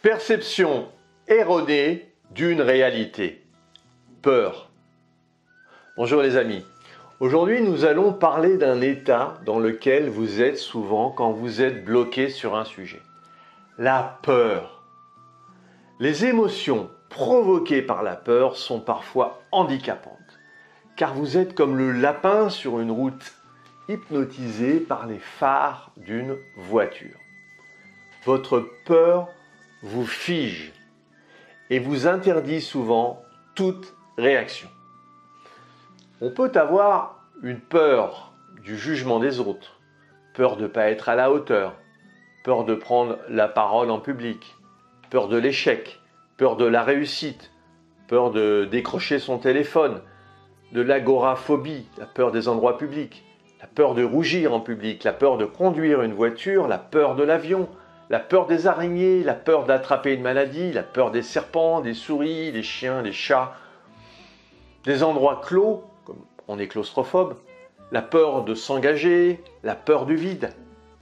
Perception erronée d'une réalité. Peur. Bonjour les amis. Aujourd'hui, nous allons parler d'un état dans lequel vous êtes souvent quand vous êtes bloqué sur un sujet. La peur. Les émotions provoquées par la peur sont parfois handicapantes, car vous êtes comme le lapin sur une route, hypnotisé par les phares d'une voiture. Votre peur vous fige et vous interdit souvent toute réaction. On peut avoir une peur du jugement des autres, peur de ne pas être à la hauteur, peur de prendre la parole en public, peur de l'échec, peur de la réussite, peur de décrocher son téléphone, de l'agoraphobie, la peur des endroits publics, la peur de rougir en public, la peur de conduire une voiture, la peur de l'avion, la peur des araignées, la peur d'attraper une maladie, la peur des serpents, des souris, des chiens, des chats, des endroits clos, comme on est claustrophobe, la peur de s'engager, la peur du vide,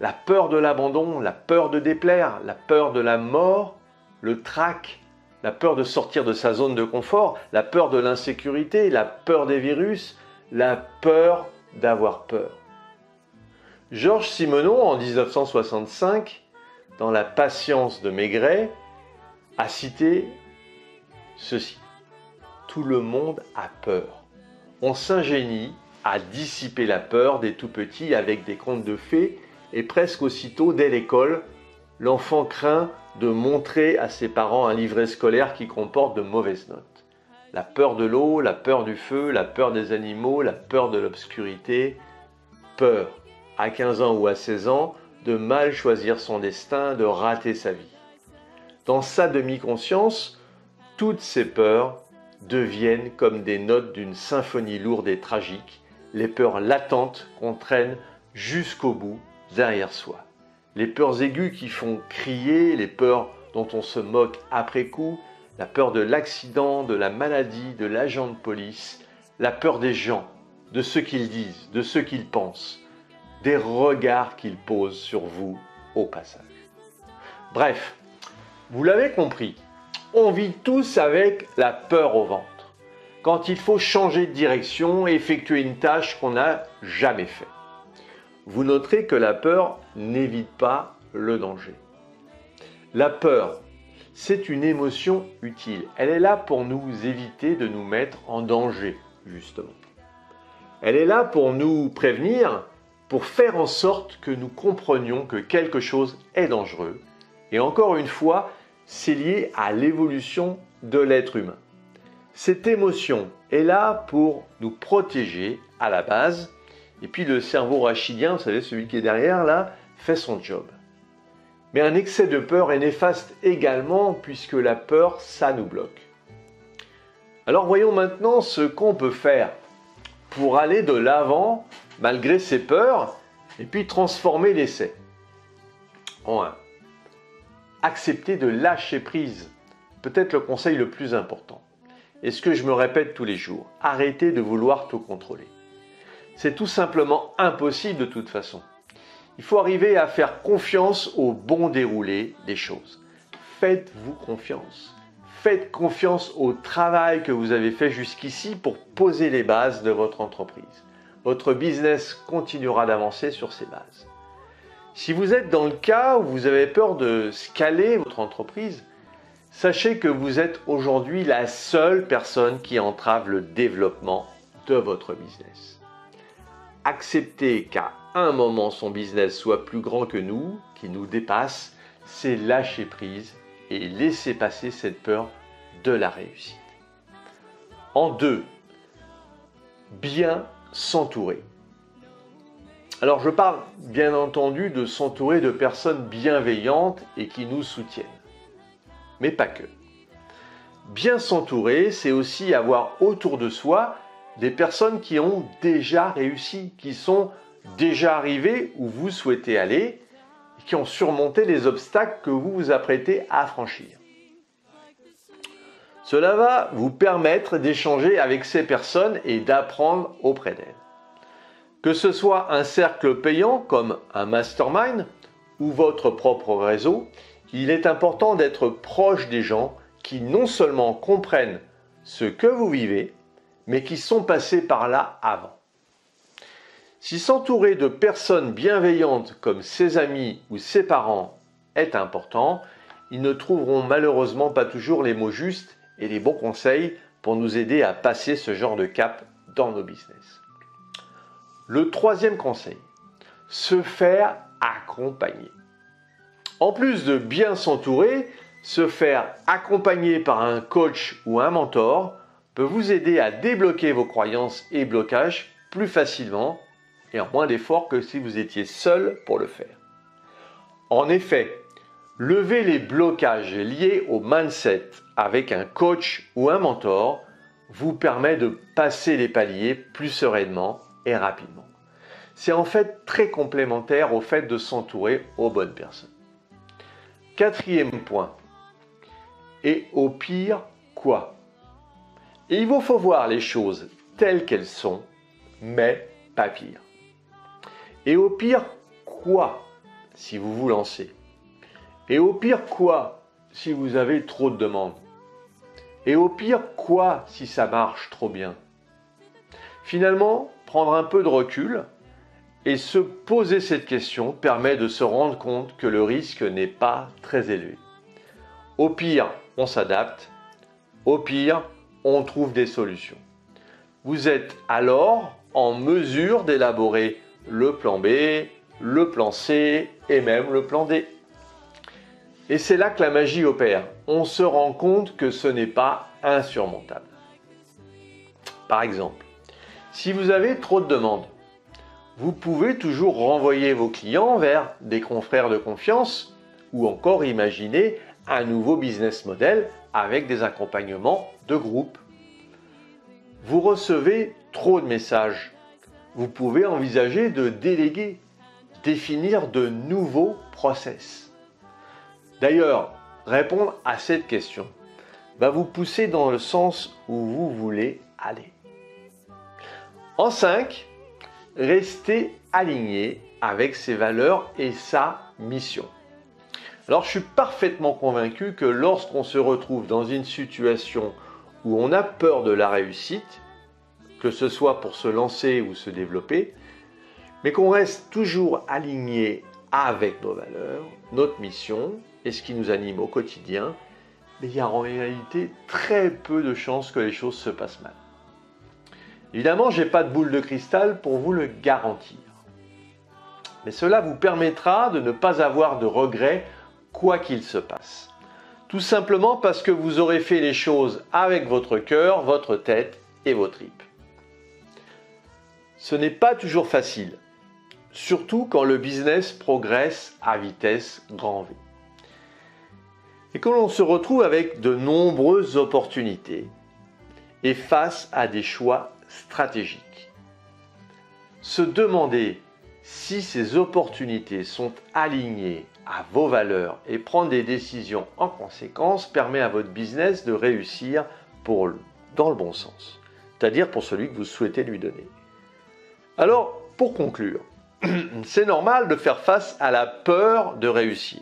la peur de l'abandon, la peur de déplaire, la peur de la mort, le trac, la peur de sortir de sa zone de confort, la peur de l'insécurité, la peur des virus, la peur d'avoir peur. Georges Simenon, en 1965, dans La patience de Maigret, a cité ceci. Tout le monde a peur. On s'ingénie à dissiper la peur des tout-petits avec des contes de fées et presque aussitôt, dès l'école, l'enfant craint de montrer à ses parents un livret scolaire qui comporte de mauvaises notes. La peur de l'eau, la peur du feu, la peur des animaux, la peur de l'obscurité. Peur, à 15 ans ou à 16 ans, de mal choisir son destin, de rater sa vie. Dans sa demi-conscience, toutes ces peurs deviennent comme des notes d'une symphonie lourde et tragique, les peurs latentes qu'on traîne jusqu'au bout derrière soi. Les peurs aiguës qui font crier, les peurs dont on se moque après coup, la peur de l'accident, de la maladie, de l'agent de police, la peur des gens, de ce qu'ils disent, de ce qu'ils pensent, des regards qu'ils posent sur vous au passage. Bref, vous l'avez compris, on vit tous avec la peur au ventre, quand il faut changer de direction et effectuer une tâche qu'on n'a jamais faite. Vous noterez que la peur n'évite pas le danger. La peur, c'est une émotion utile. Elle est là pour nous éviter de nous mettre en danger, justement. Elle est là pour nous prévenir, pour faire en sorte que nous comprenions que quelque chose est dangereux. Et encore une fois, c'est lié à l'évolution de l'être humain. Cette émotion est là pour nous protéger à la base. Et puis le cerveau rachidien, vous savez, celui qui est derrière là, fait son job. Mais un excès de peur est néfaste également puisque la peur, ça nous bloque. Alors voyons maintenant ce qu'on peut faire pour aller de l'avant malgré ses peurs et puis transformer l'essai. En 1. Accepter de lâcher prise. Peut-être le conseil le plus important. Et ce que je me répète tous les jours. Arrêtez de vouloir tout contrôler. C'est tout simplement impossible de toute façon. Il faut arriver à faire confiance au bon déroulé des choses. Faites-vous confiance. Faites confiance au travail que vous avez fait jusqu'ici pour poser les bases de votre entreprise. Votre business continuera d'avancer sur ces bases. Si vous êtes dans le cas où vous avez peur de scaler votre entreprise, sachez que vous êtes aujourd'hui la seule personne qui entrave le développement de votre business. Accepter qu'à un moment son business soit plus grand que nous, qu'il nous dépasse, c'est lâcher prise et laisser passer cette peur de la réussite. En 2, bien s'entourer. Alors je parle bien entendu de s'entourer de personnes bienveillantes et qui nous soutiennent. Mais pas que. Bien s'entourer, c'est aussi avoir autour de soi des personnes qui ont déjà réussi, qui sont déjà arrivées où vous souhaitez aller et qui ont surmonté les obstacles que vous vous apprêtez à franchir. Cela va vous permettre d'échanger avec ces personnes et d'apprendre auprès d'elles. Que ce soit un cercle payant comme un mastermind ou votre propre réseau, Il est important d'être proche des gens qui non seulement comprennent ce que vous vivez, mais qui sont passés par là avant. Si s'entourer de personnes bienveillantes comme ses amis ou ses parents est important, ils ne trouveront malheureusement pas toujours les mots justes et les bons conseils pour nous aider à passer ce genre de cap dans nos business. Le troisième conseil, se faire accompagner. En plus de bien s'entourer, se faire accompagner par un coach ou un mentor peut vous aider à débloquer vos croyances et blocages plus facilement et en moins d'efforts que si vous étiez seul pour le faire. En effet, lever les blocages liés au mindset avec un coach ou un mentor vous permet de passer les paliers plus sereinement et rapidement. C'est en fait très complémentaire au fait de s'entourer aux bonnes personnes. Quatrième point. Et au pire, quoi? Et il vous faut voir les choses telles qu'elles sont, mais pas pire. Et au pire, quoi si vous vous lancez? Et au pire, quoi si vous avez trop de demandes? Et au pire, quoi si ça marche trop bien? Finalement, prendre un peu de recul et se poser cette question permet de se rendre compte que le risque n'est pas très élevé. Au pire, on s'adapte. Au pire, on trouve des solutions. Vous êtes alors en mesure d'élaborer le plan B, le plan C et même le plan D. Et c'est là que la magie opère. On se rend compte que ce n'est pas insurmontable. Par exemple, si vous avez trop de demandes, vous pouvez toujours renvoyer vos clients vers des confrères de confiance ou encore imaginer un nouveau business model avec des accompagnements de groupe. Vous recevez trop de messages. Vous pouvez envisager de déléguer, définir de nouveaux process. D'ailleurs, répondre à cette question va vous pousser dans le sens où vous voulez aller. En 5, restez aligné avec ses valeurs et sa mission. Alors, je suis parfaitement convaincu que lorsqu'on se retrouve dans une situation où on a peur de la réussite, que ce soit pour se lancer ou se développer, mais qu'on reste toujours aligné avec nos valeurs, notre mission et ce qui nous anime au quotidien, mais il y a en réalité très peu de chances que les choses se passent mal. Évidemment, je n'ai pas de boule de cristal pour vous le garantir. Mais cela vous permettra de ne pas avoir de regrets quoi qu'il se passe. Tout simplement parce que vous aurez fait les choses avec votre cœur, votre tête et vos tripes. Ce n'est pas toujours facile, surtout quand le business progresse à vitesse grand V. Et quand l'on se retrouve avec de nombreuses opportunités et face à des choix stratégiques. Se demander si ces opportunités sont alignées à vos valeurs et prendre des décisions en conséquence permet à votre business de réussir dans le bon sens, c'est-à-dire pour celui que vous souhaitez lui donner. Alors, pour conclure, c'est normal de faire face à la peur de réussir.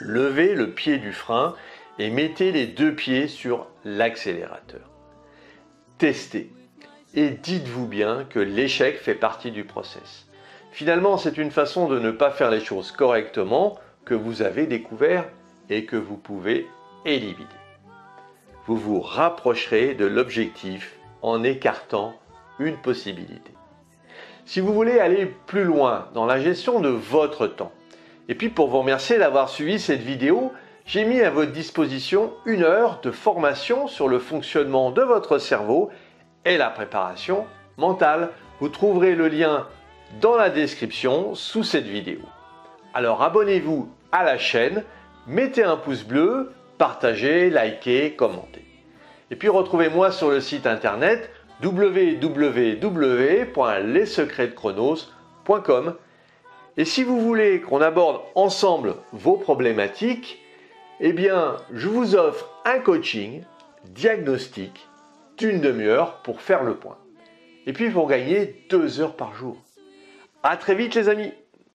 Levez le pied du frein et mettez les deux pieds sur l'accélérateur. Testez et dites-vous bien que l'échec fait partie du process. Finalement, c'est une façon de ne pas faire les choses correctement que vous avez découvert et que vous pouvez éliminer. Vous vous rapprocherez de l'objectif en écartant une possibilité. Si vous voulez aller plus loin dans la gestion de votre temps, et puis pour vous remercier d'avoir suivi cette vidéo, j'ai mis à votre disposition 1 heure de formation sur le fonctionnement de votre cerveau et la préparation mentale. Vous trouverez le lien dans la description sous cette vidéo. Alors abonnez-vous à la chaîne, mettez un pouce bleu, partagez, likez, commentez. Et puis retrouvez-moi sur le site internet www.lessecretsdechronos.com. Et si vous voulez qu'on aborde ensemble vos problématiques, eh bien, je vous offre un coaching diagnostic d'1 demi-heure pour faire le point. Et puis pour gagner 2 heures par jour. À très vite les amis!